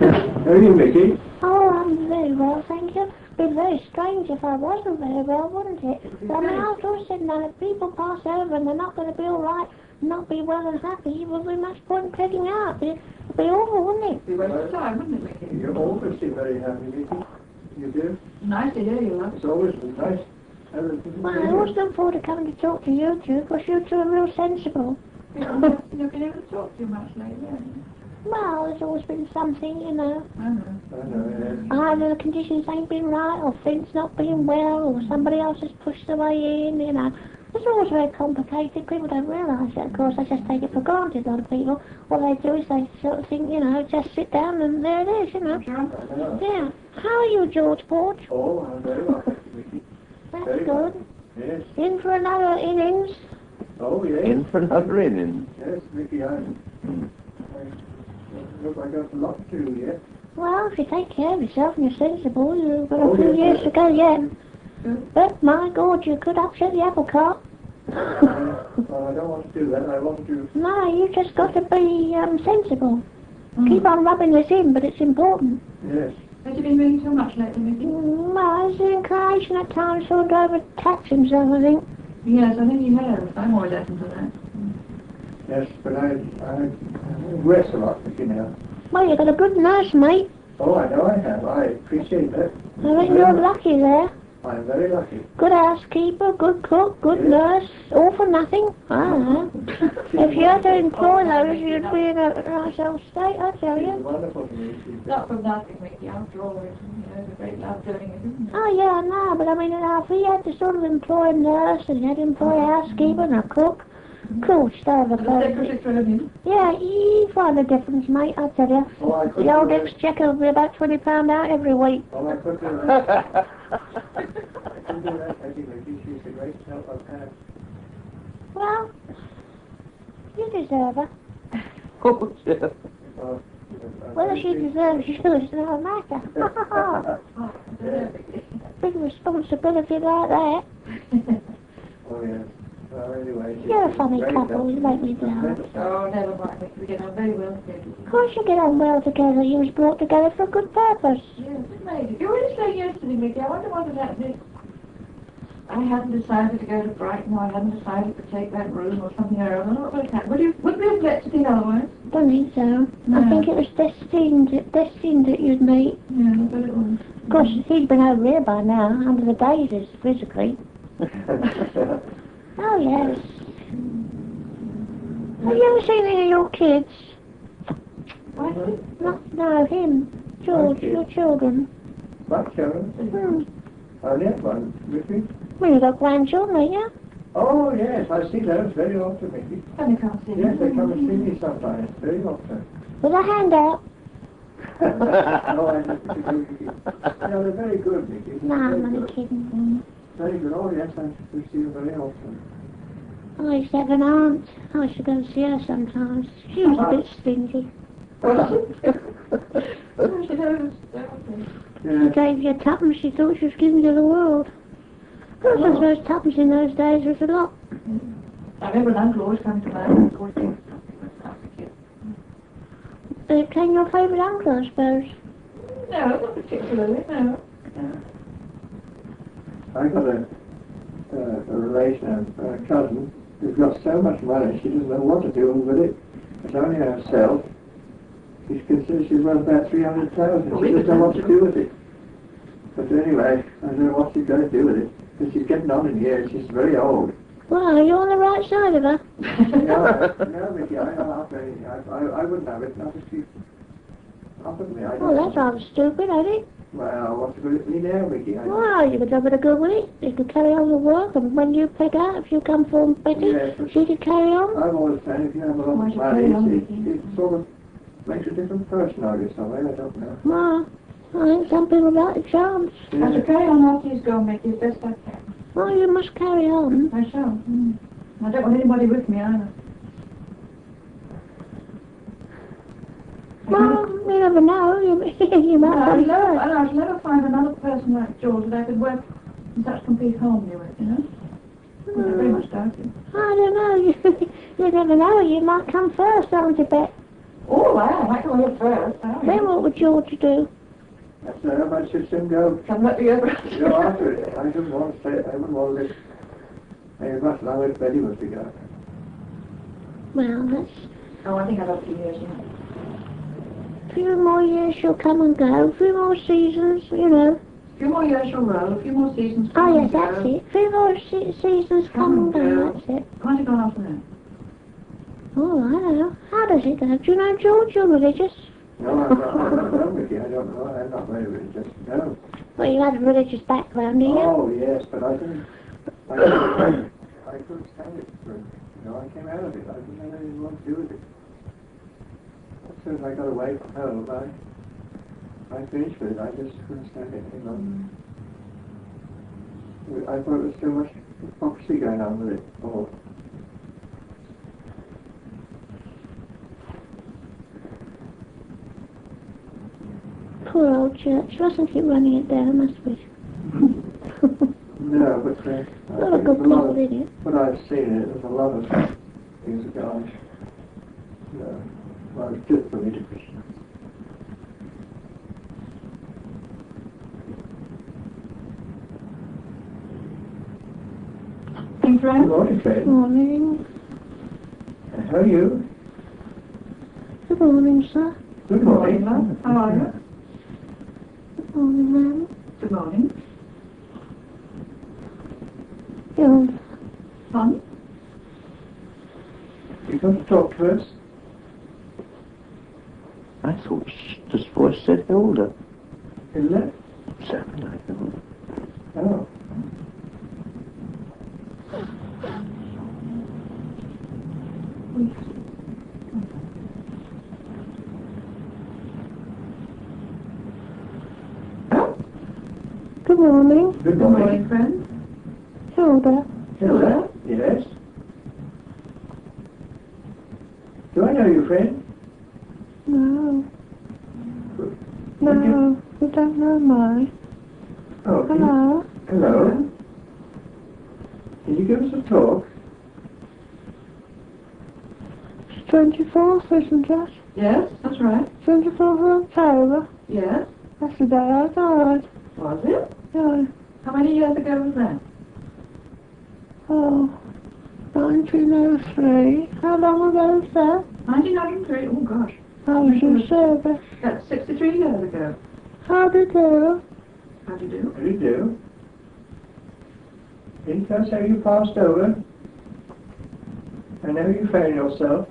How are you, Mickey? Oh, I'm very well, thank you. It'd be very strange if I wasn't very well, wouldn't it? I mean, I was always sitting there, if people pass over and they're not going to be all right, not be well and happy, well, we must point and taking out. It'd be awful, wouldn't it? Be waste of time, wouldn't it, Mickey? You always seem very happy, Mickey. You do? Nice to hear you, love. It's always nice. Well, I always look forward to coming to talk to you two, because you two are real sensible. You've not been able to talk too much lately, have you? Well, there's always been something, you know. I know. I know, yes. Either the conditions ain't been right, or Flint's not being well, or somebody else has pushed their way in, you know. It's always very complicated. People don't realise that, of course. They just take it for granted, a lot of people. What they do is they sort of think, you know, just sit down and there it is, you know. Sure. I know. Yeah. How are you, George Porch? Oh, I'm very well, thank you, Mickey. That's Very good. well. Yes. In for another innings. Oh, yes. In for another inning. Yes, Mickey, I look like I've got a lot to do yet. Well, if you take care of yourself and you're sensible, you've got Oh, a few yes, years yes. to go yet. Good. But, my God, you could upset the apple cart. Well, I don't want to do that. I want to... No, you just got to be sensible. Keep on rubbing this in, but it's important. Yes. Have you been reading too much lately, Mickey? Well, there's an inclination at times for him to overtax himself, I think. Yes, I think you have. I'm always open to that. Yes, but I rest a lot, you know. Well, you've got a good nurse, mate. Oh, I know I have. I appreciate that. I reckon you're lucky there. I'm very lucky. Good housekeeper, good cook, good Yes. nurse, all for nothing. I don't know. If you had to employ those, you'd be in a nice old state, I tell She's you. wonderful to me. She's Not from nothing, Mickey. After all, it's a great love doing it, isn't it? Oh, yeah, I know, but I mean, if he had to sort of employ a nurse and he had to employ a housekeeper and a cook, cool stuff. The secretary thrown in. Yeah, you find a difference, mate, I tell you. Oh, I could The old do that. exchequer will be about £20 out every week. Oh, I could do that. I can do that. I think she's the greatest help I've had. Well, you deserve her. Oh, sure. Well, Whether she deserves you is no matter. Big responsibility like that. Oh, yes. Well, anyway... she's You're a funny great couple, help. you make me laugh. Oh, never mind, Mickey. We get on very well together. Of course you get on well together. You was brought together for a good purpose. Yes, it made it. You were saying yesterday, Mickey, I wonder what had happened if I hadn't decided to go to Brighton, or I hadn't decided to take that room or something or other. What would have happened? Would we have let to think otherwise? Don't think so. No. I think it was destined that you'd meet. Yeah, I bet it was. Of course, he'd been over here by now, under the daisies, physically. Oh, yes. Have you ever seen any of your kids? What? No, him. George, Okay. your children. What, children? Hmm. Oh, yes, one. Mickey? Well, you've got grandchildren, ain't you? Oh, yes, I see those very often, Mickey. Funny can't see. Yes, they come and see me sometimes, very often. With a hand out. No, I have to do Mickey. No, they're very good, Mickey. No, Very I'm only good. kidding. Very good. Oh, yes, I see them very often. I used to have an aunt. I used to go and see her sometimes. She was a bit stingy. She Yes. gave you a tuppence, she thought she was giving you the world. Of course, I suppose tuppence in those days was a lot. I remember an uncle always coming to my house. Always came. It became your favourite uncle, I suppose. No, not particularly, no. I got a relation, a cousin, who's got so much money she doesn't know what to do with it. It's only herself. She's considered she's worth about 300,000. She doesn't know what to do with it. But anyway, I don't know what she's going to do with it. Because she's getting on in years. She's very old. Well, are you on the right side of her? No, Mickey, I wouldn't have it. Not if she offered me. Well, that's rather stupid, ain't it? Well, what's the good at me now, Mickey? Well, you could have it a good with it. You could carry on the work, and when you pick out, if you come for pity, Yes, but she could carry on. I've always found if you have a lot Why of should carry on, money, Mickey? it sort of makes a different person out of some way. I don't know. Well, I think some people like the chance. I shall carry on after he's gone, Mickey, as best I can. Well, you must carry on. I shall. I don't want anybody with me either. Well, you never know. You might I'd have never find another person like George that I could work in such complete harmony with, you know? I very much doubt it. I don't know. You never know. You might come first, don't you, Bet? Oh, wow, I can live first. Oh, Then what would George do? That's how much just him go. come back together. Go after it. I didn't want to stay. I wouldn't want to live. Maybe much longer if Betty was to go. Well, that's Oh, I think I've got a few years yet. a few more years she'll come and go, a few more seasons, you know. A few more years she'll roll, a few more seasons. Oh yes, that's it. A few more seasons come and go, that's it. Why don't you go after that? Oh, I don't know. How does it go? Do you know George? You're religious. No, I'm not with you. I don't know. I'm not very religious. No. Well, you had a religious background, do you? Oh, yes, but I couldn't stand it. I came out of it. I didn't have anything more to do with it. As soon as I got away from home, I finished with it. I just couldn't stand it any longer. I thought there was too much hypocrisy going on with it all. Poor old church. Mustn't keep running it down, must we? No, but A lot of good people in it. But I've seen it. There's a lot of things that go on. Well, it's good for me to Krishna. Hey, Good friend. morning, Fred. Morning. How are you? Good morning, sir. Good Good morning, morning. love. How are you? Good morning, ma'am. Good morning. Hilda. Son? You come to talk to us? I thought this voice said Hilda. Hilda? Sounded like Hilda. Oh. Good morning. Good Good morning. morning, friend. Hilda. Hilda? Yes? Do I know you, friend? No. Good. No, you don't know me. Oh, Hello. Hello. Can you give us a talk? It's 24th, isn't it? Yes, that's right. 24th of October. Yes. That's the day I died. Was it? Yeah. How many years ago was that? Oh, 1903. How long ago was that? 1903. Oh, gosh. I was in service. That's 63 years ago. How did you do? How do you do? How do you do? Can you tell us how you passed over? And how you found yourself?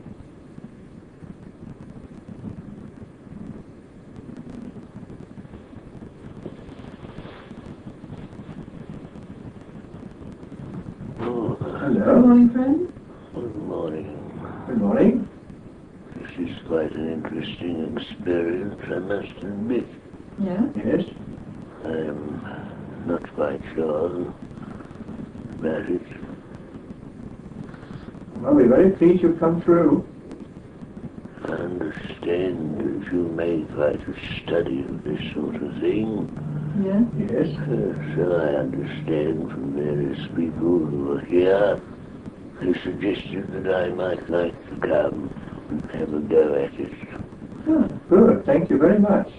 Good Hello. morning, friend. Good morning. Good morning. This is quite an interesting experience, I must admit. Yeah. Yes. I'm not quite sure about it. Well, we're very pleased you've come through. I understand that you made quite a study of this sort of thing. Yeah. Yes. So I understand from various people who are here, who suggested that I might like to come and have a go at it. Oh, good. Thank you very much.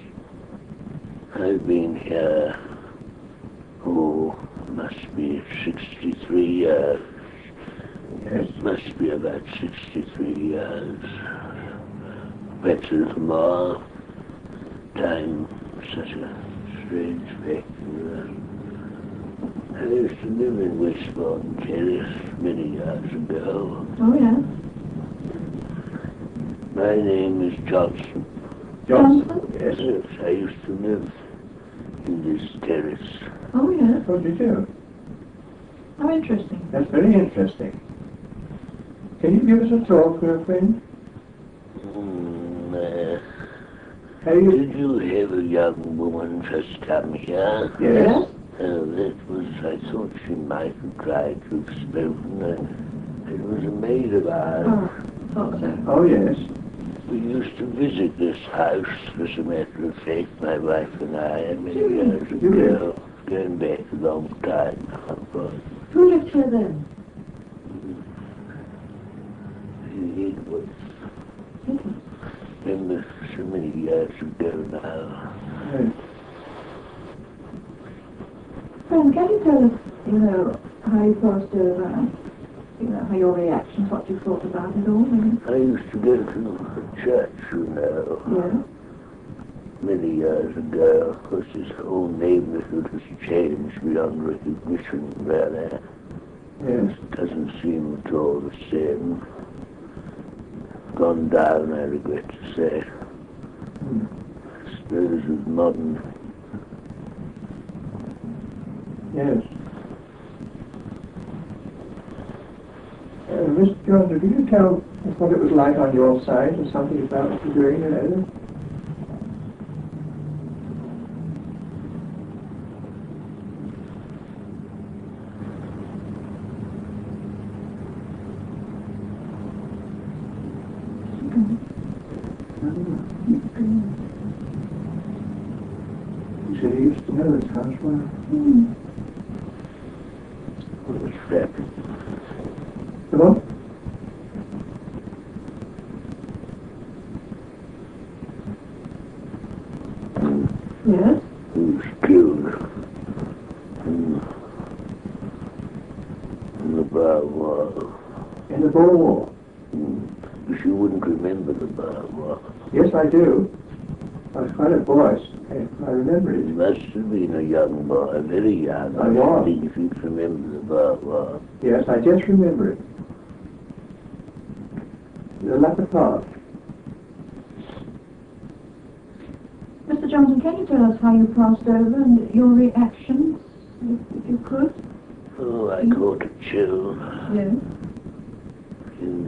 I've been here, must be 63 years. Yes. Must be about 63 years. Perhaps a little more. Time, such a strange factor. I used to live in Westbourne Terrace many years ago. Oh, yeah. My name is Johnson. Johnson? Yes. Yes, I used to live in this terrace. Oh, yeah. What did you do? How interesting. That's very interesting. Can you give us a talk, friend? How you? Did you have a young woman just come here? Yes. That was, I thought she might have tried to have spoken. It was a maid of ours. Oh, thought so. Oh, yes. We used to visit this house, as a matter of fact, my wife and I, many years ago. Going back a long time now, of course. Who lived here then? It was remember so many years ago now. Yes. Friend, can you tell us, how you passed over and, how your reactions, what you thought about it all? I used to go to church, Yeah. many years ago. Of course, this whole neighborhood has changed beyond recognition, really. Yes. It doesn't seem at all the same. Gone down, I regret to say. I suppose with modern. Yes. Mr. Johnson, could you tell us what it was like on your side, or something about Mr. Greene and everything? You said he used to know this house well. What was that? Come on. Yes? He was killed in the bar wall. In the Boer War. But you wouldn't remember the bar wall. Yes, I do. I was quite a boy. I remember You it. must have been a young boy, very young. I was. think if you'd remember the bar wall. Yes, I just remember it. The latter part. Mr. Johnson, can you tell us how you passed over and your reactions, if you could? Oh, I caught a chill, Yes. and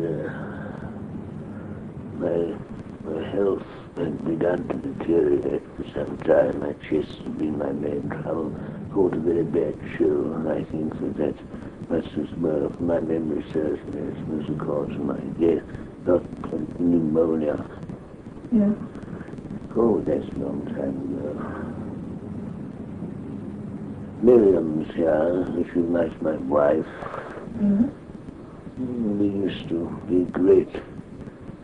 my health had begun to deteriorate for some time. My chest had been my main trouble. Caught a very bad chill, and I think that must as well, if my memory serves me, as was the cause of my death, not pneumonia. Yes. Oh, that's a long time ago. Miriam's here, she was my wife. Yes. We used to be great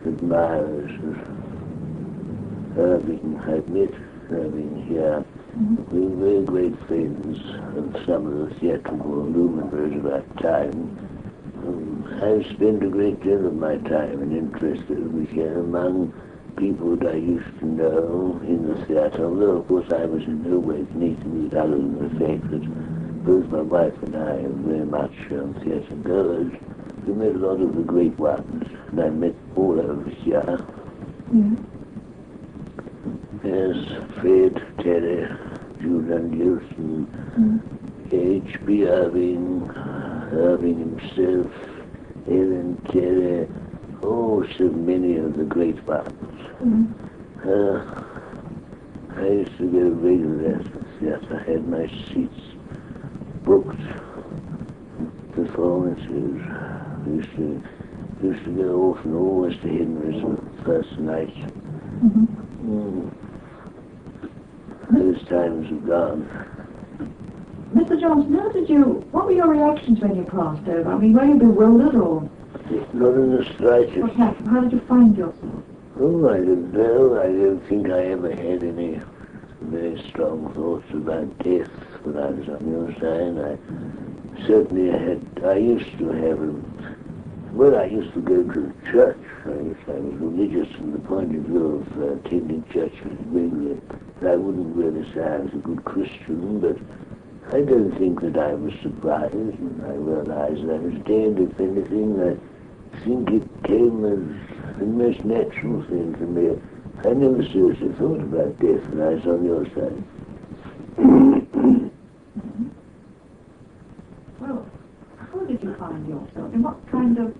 admirers of Irving. I met Irving here. We were very great friends of some of the theatrical luminaries of our time. I've spent a great deal of my time and interest over here among people that I used to know in the theatre, although of course I was in no way connected with it other than the fact that both my wife and I are very much theatre goers. We met a lot of the great ones, and I met all over here. Yes. There's Fred, Terry, Julian Gilson, H.B. Irving, Irving himself, Ellen Terry, oh, so many of the great ones. I used to go regularly to the theatre. I had my seats booked, performances. I used to go often, always to Henry's the first night. Those times are gone. Mr. Johnson, what were your reactions when you passed over? I mean, were you bewildered or Not in the slightest. what happened? How did you find yourself? Oh, I don't know. I don't think I ever had any very strong thoughts about death when I was on your side. I certainly I used to have I used to go to church. I was religious from the point of view of attending church regularly. I wouldn't really say I was a good Christian, but I don't think that I was surprised when I realized that I was dead. If anything, I think it came as the most natural thing to me. I never seriously thought about death when I was on your side. Well, how did you find yourself? In what kind of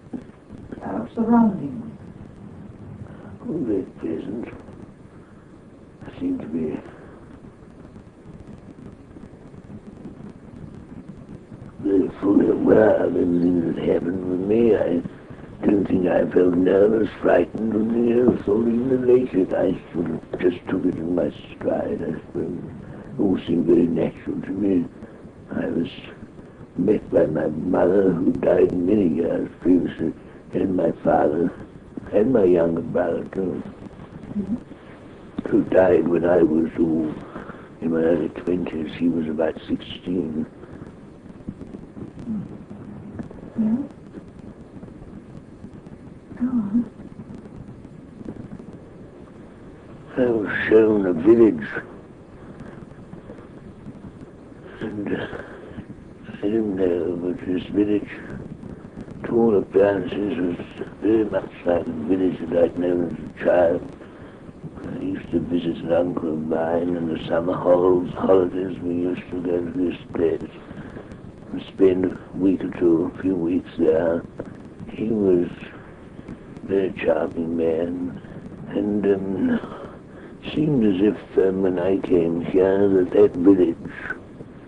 surroundings? Oh, very pleasant. I seem to be very fully aware of everything that happened with me. I don't think I felt nervous, frightened, or thought even elated. I sort of just took it in my stride. I suppose it all seemed very natural to me. I was met by my mother, who died many years previously, and my father, and my younger brother too. who died when I was in my early 20s. He was about 16. Yeah? Go on. I was shown a village, and I didn't know, but this village, to all appearances, was very much like the village that I'd known as a child. I used to visit an uncle of mine in the summer holidays. We used to go to this place and spend a week or two, a few weeks there. He was a very charming man, and seemed as if when I came here that village,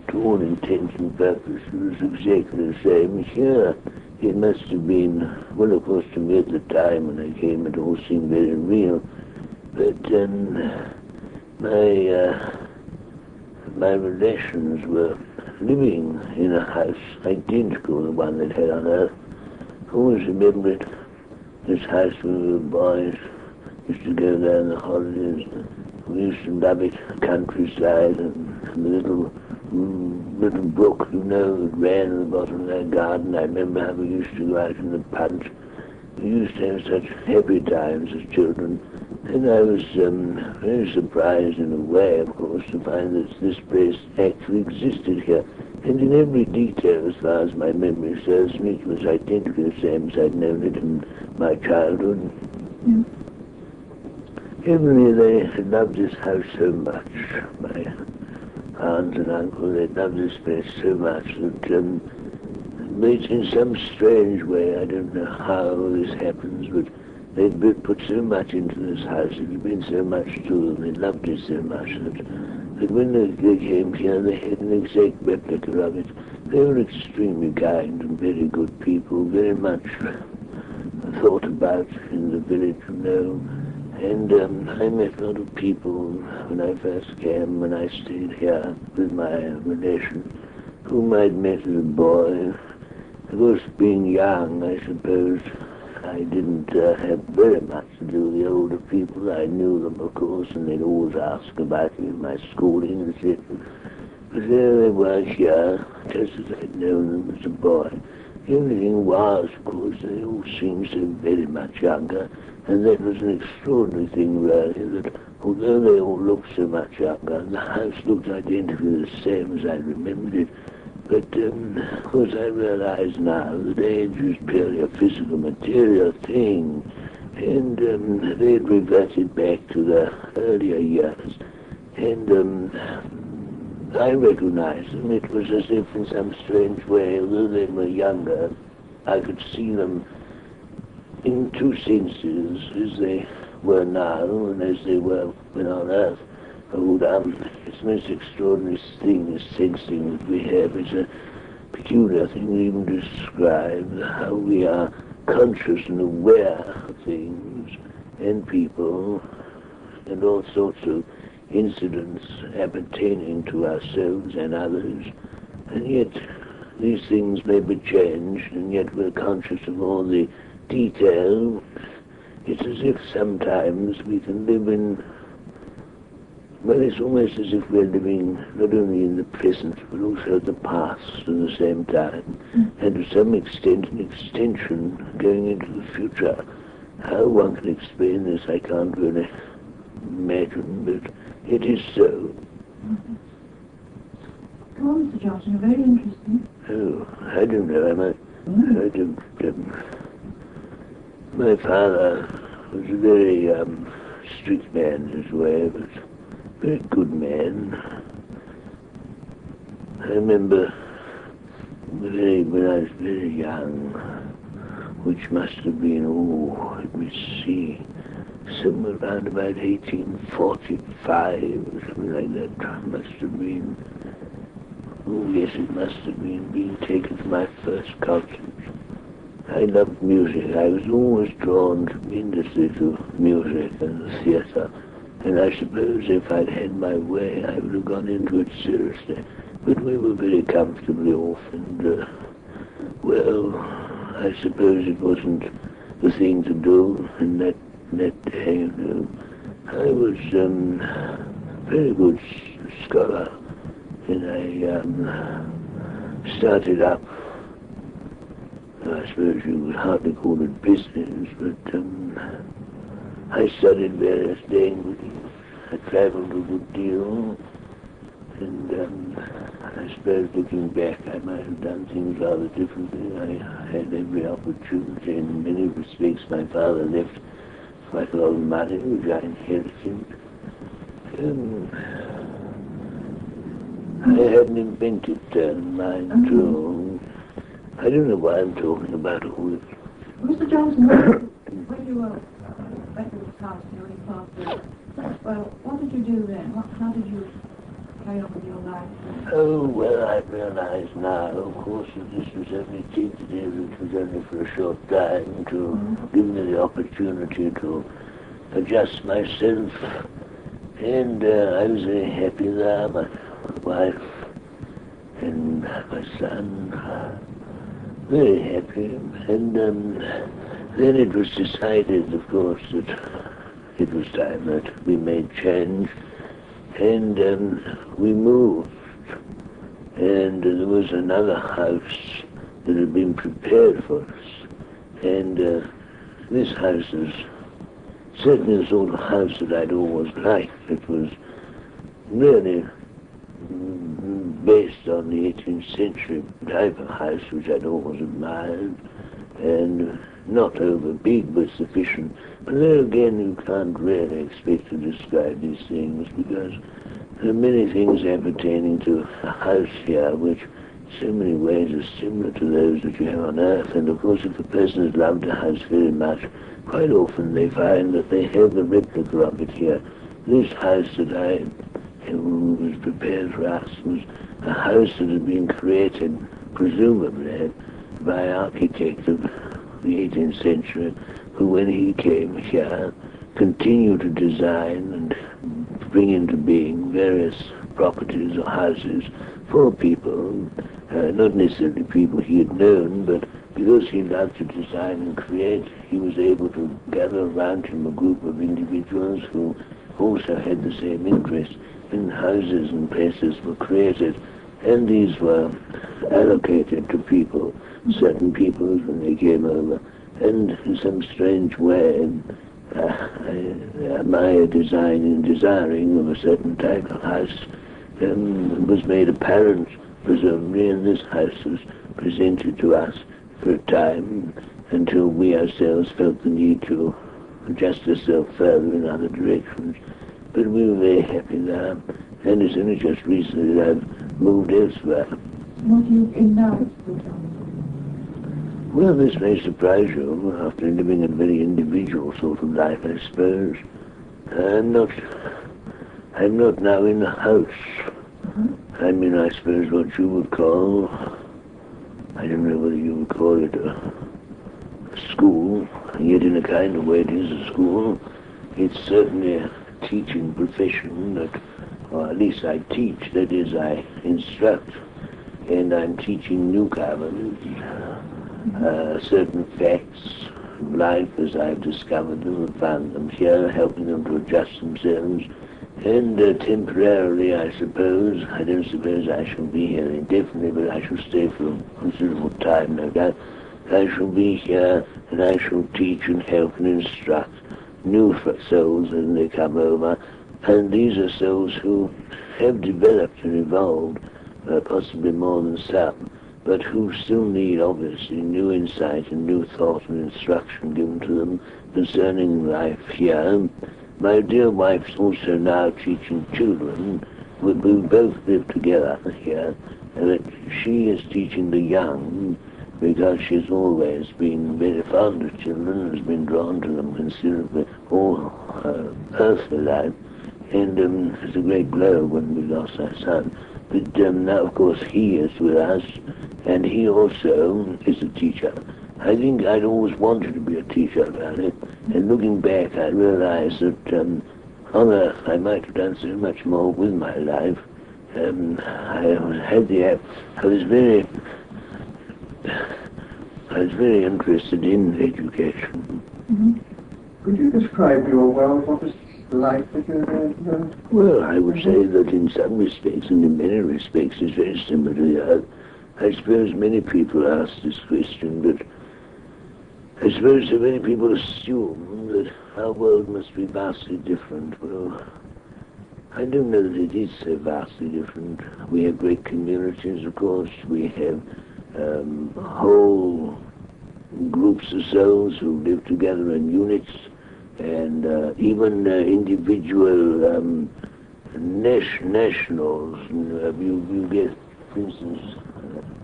to all intents and purposes, was exactly the same as here. It must have been, well, of course, to me at the time when I came it all seemed very real, but my relations were living in a house identical to the one they had on Earth. I always remember it, this house when we were boys. Used to go there in the holidays. We used to love it, the countryside, and the little brook, you know, that ran at the bottom of that garden. I remember how we used to go out in the punch. We used to have such happy times as children. And I was very surprised in a way, of course, to find that this place actually existed here. And in every detail, as far as my memory serves me, it was identically the same as I'd known it in my childhood. Yeah. Evidently, they had loved this house so much, my aunt and uncle, they loved this place so much that but in some strange way, I don't know how this happens, but they'd put so much into this house, it had been so much to them, they loved it so much that when they came here, they had an exact replica of it. They were extremely kind and very good people, very much thought about in the village, you know. And I met a lot of people when I first came, when I stayed here with my relation, whom I'd met as a boy. Of course, being young, I suppose I didn't have very much to do with the older people. I knew them, of course, and they'd always ask about me, my schooling, etc. But there they were here, just as I'd known them as a boy. The only thing was, of course, they all seemed so very much younger. And that was an extraordinary thing, really, that although they all looked so much younger, the house looked identically the same as I remembered it. But, of course, I realize now that age is purely a physical, material thing, and they had reverted back to their earlier years. And I recognized them. It was as if, in some strange way, although they were younger, I could see them in two senses, as they were now and as they were when on Earth. It's the most extraordinary thing, this sensing that we have. It's a peculiar thing to even describe, how we are conscious and aware of things and people and all sorts of incidents appertaining to ourselves and others. And yet these things may be changed, and yet we're conscious of all the detail. It's as if sometimes we can live in, well, it's almost as if we're living not only in the present but also the past at the same time, and to some extent an extension going into the future. How one can explain this I can't really imagine, but it is so. Go on, Mr. Johnson, very interesting. Oh, I don't know, I don't, my father was a very strict man in his way, but a very good man. I remember when I was very young, which must have been, let me see, somewhere around about 1845 or something like that, must have been. Oh yes, it must have been being taken to my first concert. I loved music. I was always drawn tremendously to music and the theatre. And I suppose if I'd had my way, I would have gone into it seriously. But we were very comfortably off, and, well, I suppose it wasn't the thing to do in that day, you know. I was very good scholar, and I started up, I suppose you would hardly call it business, but I studied various languages. I travelled a good deal, and I suppose looking back I might have done things rather differently. I had every opportunity. In many respects my father left quite a lot of money which I inherited. I had an inventive mind too. I don't know why I'm talking about all this. Mr. Johnson, when you were back at the house, when you passed through, well, what did you do then? How did you carry on with your life? Oh, well, I realize now, of course, that this was only tentative, it was only for a short time to give me the opportunity to adjust myself. And I was very happy there, my wife and my son, very happy. And then it was decided, of course, that it was time that we made change. And we moved, and there was another house that had been prepared for us. And this house is certainly the sort of house that I'd always liked. It was really based on the 18th century type of house which I'd always admired, and not over big but sufficient. But there again, you can't really expect to describe these things, because there are many things appertaining to a house here which in so many ways are similar to those that you have on earth. And of course, if a person has loved a house very much, quite often they find that they have a replica of it here. This house that was prepared for us was a house that had been created, presumably, by an architect of the 18th century, who, when he came here, continued to design and bring into being various properties or houses for people, not necessarily people he had known, but because he loved to design and create, he was able to gather around him a group of individuals who also had the same interest. And houses and places were created, and these were allocated to people, certain people when they came over. And in some strange way, my design and desiring of a certain type of house was made apparent, presumably, and this house was presented to us for a time until we ourselves felt the need to adjust ourselves further in other directions. But we were very happy there, and it's only just recently that I've moved elsewhere. What are you in now, Mr. Johnson? Well, this may surprise you, after living a very individual sort of life, I suppose. I'm not now in the house. I'm in, I suppose, what you would call, I don't know whether you would call it a school, and yet in a kind of way it is a school. It's certainly a teaching profession, or at least I teach, that is, I instruct, and I'm teaching newcomers certain facts of life as I've discovered them and found them here, helping them to adjust themselves. And temporarily, I suppose, I don't suppose I shall be here indefinitely, but I shall stay for a considerable time, no doubt. I shall be here, and I shall teach and help and instruct new souls as they come over. And these are souls who have developed and evolved, possibly more than some, but who still need, obviously, new insight and new thought and instruction given to them concerning life here. My dear wife's also now teaching children. We both live together here, and she is teaching the young, because she's always been very fond of children and has been drawn to them considerably all her earthly life. And it's a great blow when we lost our son. But now, of course, he is with us, and he also is a teacher. I think I'd always wanted to be a teacher about it, and looking back, I realized that on earth I might have done so much more with my life. I was very interested in education. Could you describe your world? life that you're there? Well, I would say that in some respects, and in many respects, it's very similar to the Earth. I suppose many people ask this question, but I suppose so many people assume that our world must be vastly different. Well, I don't know that it is so vastly different. We have great communities, of course. We have whole groups of souls who live together in units, and even individual nationals. You get, for instance,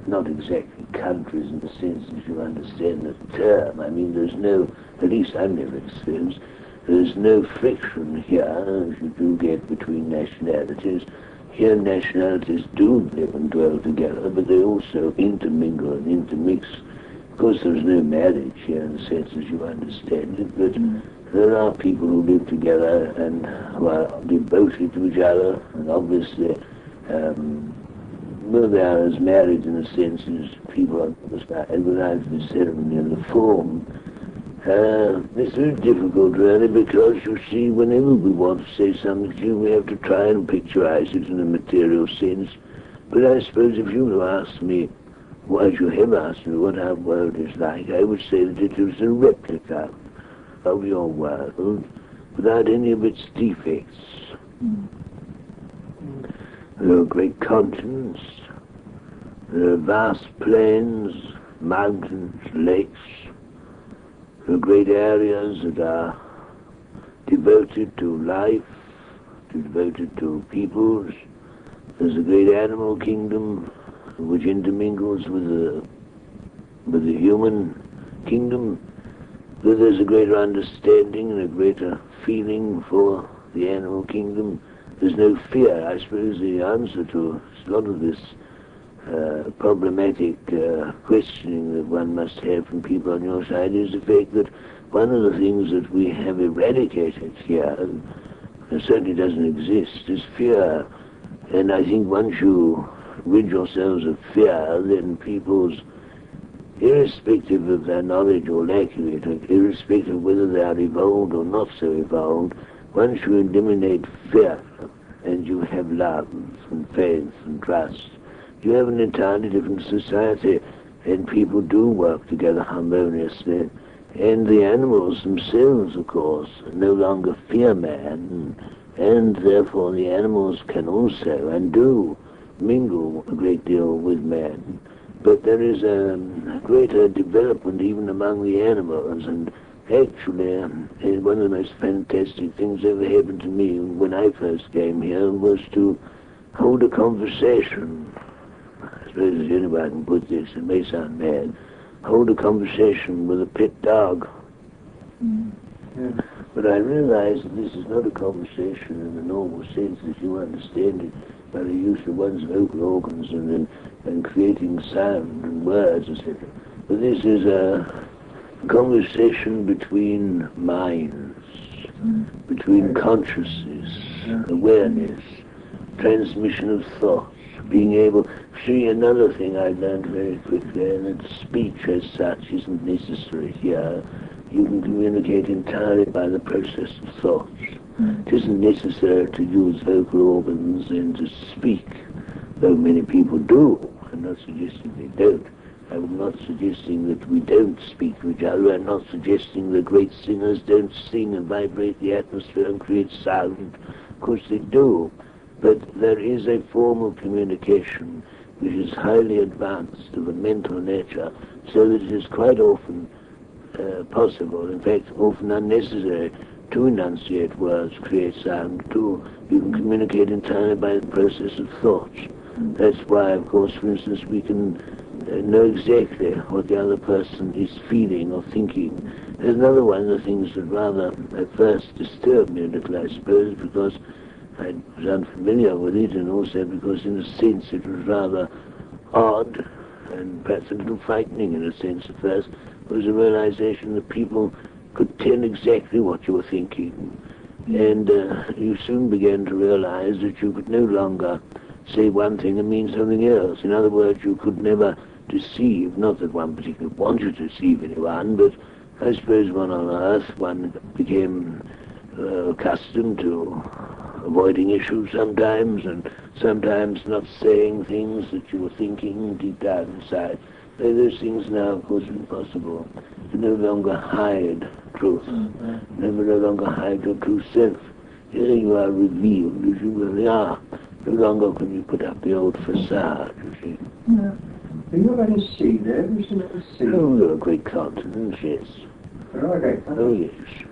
not exactly countries in the sense that you understand the term. I mean, there's no, at least I've never experienced, there's no friction here, as you do get between nationalities. Here nationalities do live and dwell together, but they also intermingle and intermix. Of course, there's no marriage here in the sense as you understand it, but there are people who live together and who are devoted to each other, and obviously, well, they are as married in a sense as people are without the ceremony and the form. It's very difficult really, because you see, whenever we want to say something to you, we have to try and picturize it in a material sense. But I suppose if you were to ask me, as you have asked me, what our world is like, I would say that it is a replica of your world without any of its defects. There are great continents, there are vast plains, mountains, lakes. There are great areas that are devoted to life, devoted to peoples. There's a great animal kingdom which intermingles with the human kingdom. But there's a greater understanding and a greater feeling for the animal kingdom. There's no fear. I suppose the answer to a lot of this problematic questioning that one must have from people on your side is the fact that one of the things that we have eradicated here, and certainly doesn't exist, is fear. And I think once you rid yourselves of fear, then people's, irrespective of their knowledge or lack of it, irrespective of whether they are evolved or not so evolved, once you eliminate fear and you have love and faith and trust, you have an entirely different society, and people do work together harmoniously. And the animals themselves, of course, no longer fear man, and therefore the animals can also and do mingle a great deal with man. But there is a greater development even among the animals, and actually one of the most fantastic things that ever happened to me when I first came here was to hold a conversation. I suppose as anybody can put this, it may sound mad, hold a conversation with a pet dog. Yeah. But I realized that this is not a conversation in the normal sense as you understand it, by the use of one's vocal organs and creating sound and words, etc. But this is a conversation between minds, between consciousness, awareness, transmission of thoughts, being able. See, another thing I learned very quickly, and that speech as such isn't necessary here. You can communicate entirely by the process of thoughts. It isn't necessary to use vocal organs and to speak, though many people do. I'm not suggesting they don't. I'm not suggesting that we don't speak to each other. I'm not suggesting that great singers don't sing and vibrate the atmosphere and create sound. Of course they do. But there is a form of communication which is highly advanced of a mental nature, so that it is quite often possible, in fact often unnecessary, to enunciate words, create sound, you can communicate entirely by the process of thoughts. That's why, of course, for instance, we can know exactly what the other person is feeling or thinking. There's another one of the things that rather at first disturbed me a little, I suppose, because I was unfamiliar with it, and also because in a sense it was rather odd and perhaps a little frightening in a sense at first, was a realization that people could tell exactly what you were thinking. And you soon began to realize that you could no longer say one thing and mean something else. In other words, you could never deceive, not that one particularly wanted to deceive anyone, but I suppose one on earth, one became accustomed to avoiding issues sometimes, and sometimes not saying things that you were thinking deep down inside. Those things now, of course, are impossible. You no longer hide truth. You no longer hide your true self. Here you are revealed as you really are. No longer can you put up the old facade, you see. Yeah. Do you have any sea there? Have you seen any sea? Oh, there are great continents, yes. There are great Oh, continents. yes.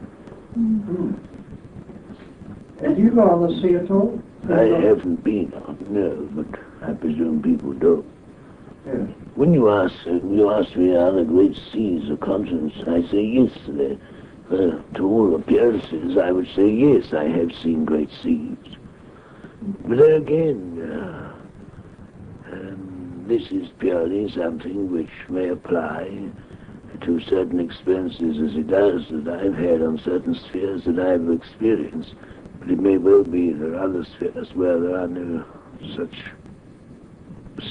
And do you go on the sea at all? I haven't been on, no, but I presume people do. Yes. When you ask me, are there great seas or continents? I say yes. To all appearances, I would say yes, I have seen great seas. But then again, this is purely something which may apply to certain experiences as it does that I've had on certain spheres that I've experienced. But it may well be there are other spheres where there are no such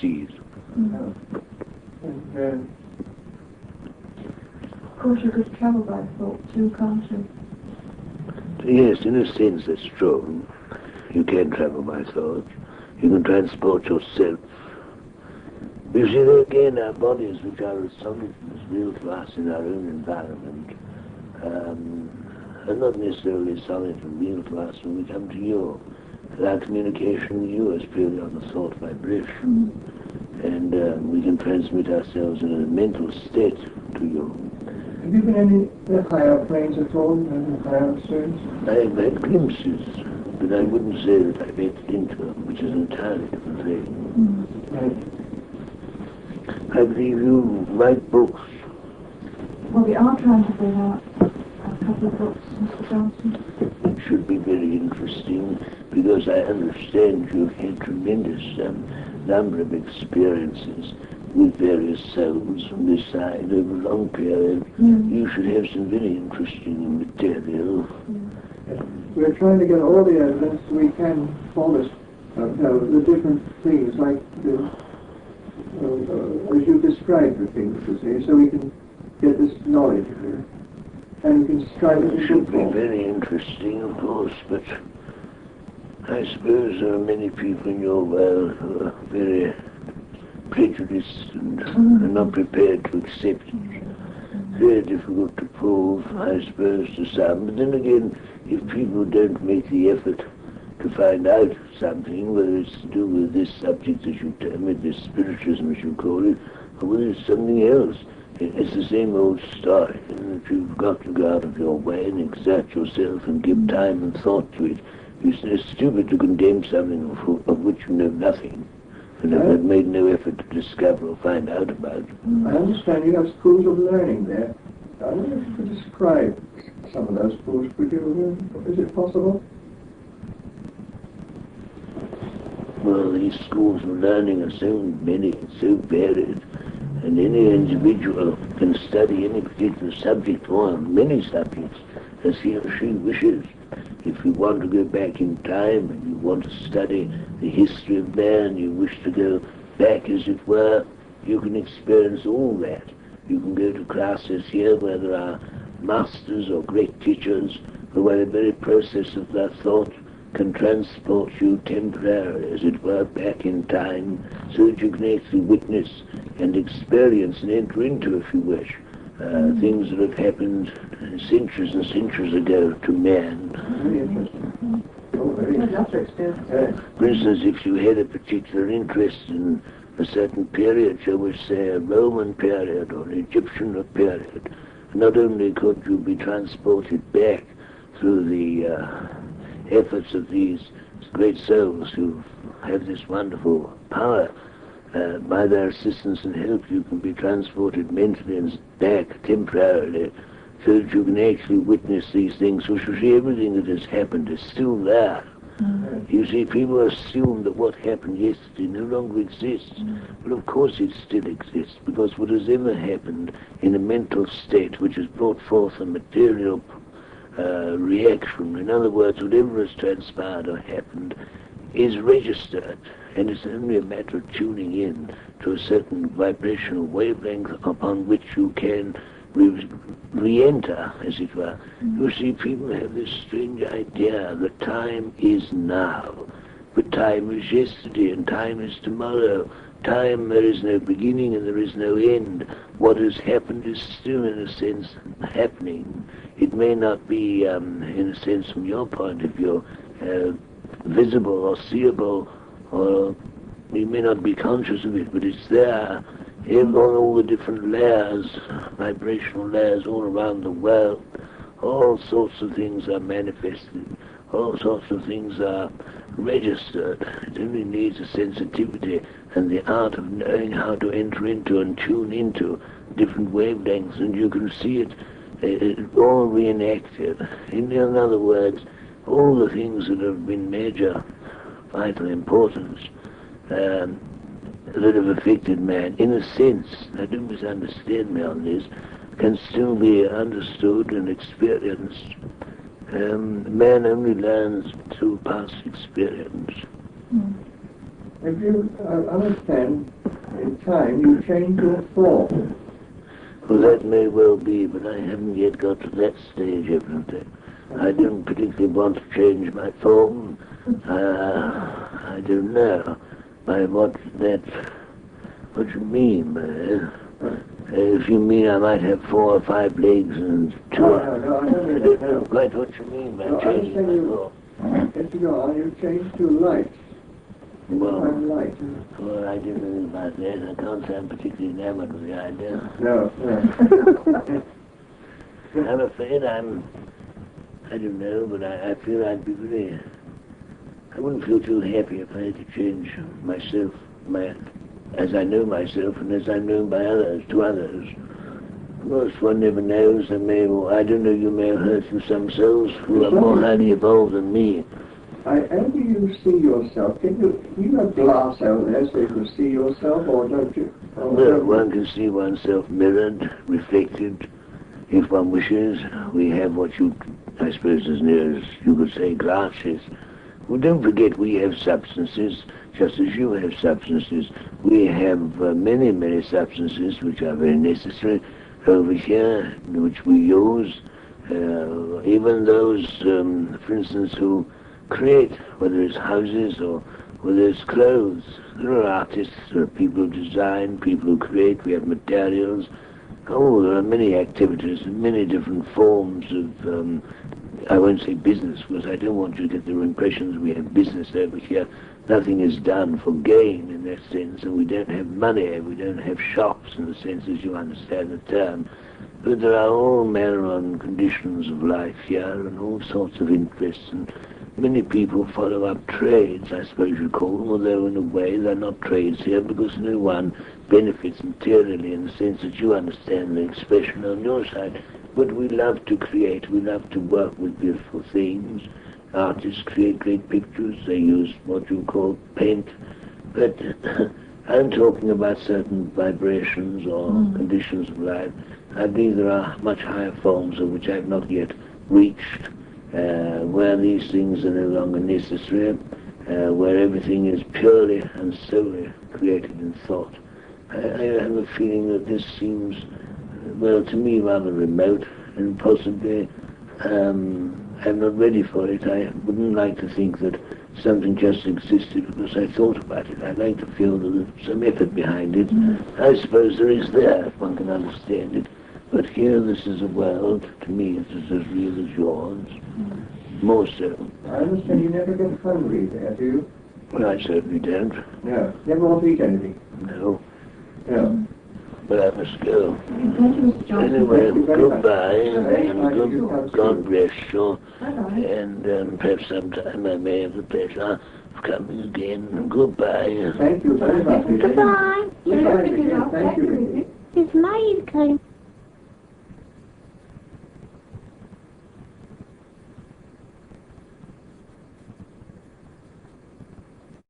seas. And, Of course, you could travel by thought too, can't you? Yes, in a sense that's true. You can travel by thought. You can transport yourself. You see, there again, our bodies, which are as solid as real to us in our own environment, are not necessarily solid and real to us when we come to you. Our communication with you is purely on the thought vibration. And we can transmit ourselves in a mental state to you. have you been in the higher planes at all, in the higher spheres? I've had glimpses, but I wouldn't say that I've entered into them, which is an entirely different thing. Yes. I believe you write books. Well, we are trying to bring out a couple of books, Mr. Johnson. It should be very interesting, because I understand you've had tremendous number of experiences with various souls from this side over a long period. You should have some very interesting material. We're trying to get all the evidence we can for this, the different things, like as you described the things, you see, so we can get this knowledge of it. And we can describe it It in should be good form. very interesting, of course, but I suppose there are many people in your world who are very prejudiced and are not prepared to accept it. Very difficult to prove, I suppose, to some. But then again, if people don't make the effort to find out something, whether it's to do with this subject as you term it, this spiritism as you call it, or whether it's something else, it's the same old story. And if you've got to go out of your way and exert yourself and give time and thought to it, it's stupid to condemn something of which you know nothing and have made no effort to discover or find out about. I understand you have schools of learning there. I wonder if you could describe some of those schools. Could you, is it possible? Well, these schools of learning are so many, so varied, and any individual can study any particular subject or many subjects as he or she wishes. If you want to go back in time and you want to study the history of man, you wish to go back, as it were, you can experience all that. You can go to classes here where there are masters or great teachers who, by the very process of their thought, can transport you temporarily, as it were, back in time, so that you can actually witness and experience and enter into, if you wish, things that have happened centuries and centuries ago to man. Very interesting. Oh, very interesting. For instance, if you had a particular interest in a certain period, shall we say a Roman period or an Egyptian period, not only could you be transported back through the efforts of these great souls who have this wonderful power, by their assistance and help you can be transported mentally and back temporarily so that you can actually witness these things. So you see, everything that has happened is still there. You see, people assume that what happened yesterday no longer exists. But of course it still exists, because what has ever happened in a mental state which has brought forth a material reaction, in other words, whatever has transpired or happened, is registered, and it's only a matter of tuning in to a certain vibrational wavelength upon which you can re-enter, as it were. You see, people have this strange idea that time is now, but time is yesterday and time is tomorrow. Time, there is no beginning and there is no end. What has happened is still, in a sense, happening. It may not be, in a sense, from your point of view, visible or seeable, or you may not be conscious of it, but it's there. On all the different layers, vibrational layers all around the world, all sorts of things are manifested, all sorts of things are registered. It only needs a sensitivity and the art of knowing how to enter into and tune into different wavelengths, and you can see it all reenacted. In other words, all the things that have been major, vital importance, that have affected man, in a sense, I don't misunderstand me on this, can still be understood and experienced. Man only learns through past experience. If you understand, in time you change your form. Well, that may well be, but I haven't yet got to that stage, evidently. I don't particularly want to change my form. I don't know. By what you mean by that? If you mean I might have 4 or 5 legs and 2... No, I don't know quite what you mean by no, changing my form. As you go on, you change to light. Well, Light. Well, I don't know about that. I can't say I'm particularly enamored with the idea. No. I'm afraid I don't know, but I feel I'd be very... I wouldn't feel too happy if I had to change myself, as I know myself and as I'm known by others, to others. Of course, one never knows. I don't know, you may have heard from some souls who are more highly evolved than me. How do you see yourself? Do you have glass out there so you can see yourself, or don't you? Well, one can see oneself mirrored, reflected. If one wishes, we have what I suppose as near as you could say, glasses. Well, don't forget we have substances, just as you have substances. We have many, many substances which are very necessary over here, which we use. Even those, for instance, who create, whether it's houses or whether it's clothes. There are artists, there are people who design, people who create, we have materials. Oh, there are many activities and many different forms of, I won't say business, because I don't want you to get the impression that we have business over here. Nothing is done for gain in that sense, and we don't have money, we don't have shops in the sense as you understand the term. But there are all manner of conditions of life here and all sorts of interests, and many people follow up trades, I suppose you call them, although in a way they're not trades here because no one benefits materially in the sense that you understand the expression on your side. But we love to create, we love to work with beautiful things. Artists create great pictures, they use what you call paint. But I'm talking about certain vibrations or conditions of life. I believe there are much higher forms of which I've not yet reached, where these things are no longer necessary, where everything is purely and solely created in thought. I have a feeling that this seems, well, to me rather remote, and possibly I'm not ready for it. I wouldn't like to think that something just existed because I thought about it. I'd like to feel that there's some effort behind it. I suppose there is there, if one can understand it. But here, this is a world, to me, it is as real as yours. More so. I understand you never get hungry there, do you? Well, I certainly don't. No. Never want to eat anything? No. No. But I must go. Thank you, Mr. Johnson. Anyway, goodbye, you. and God bless you. And perhaps sometime I may have the pleasure of coming again. Goodbye. Thank you very much. Goodbye. Goodbye. Thank you. His maid came.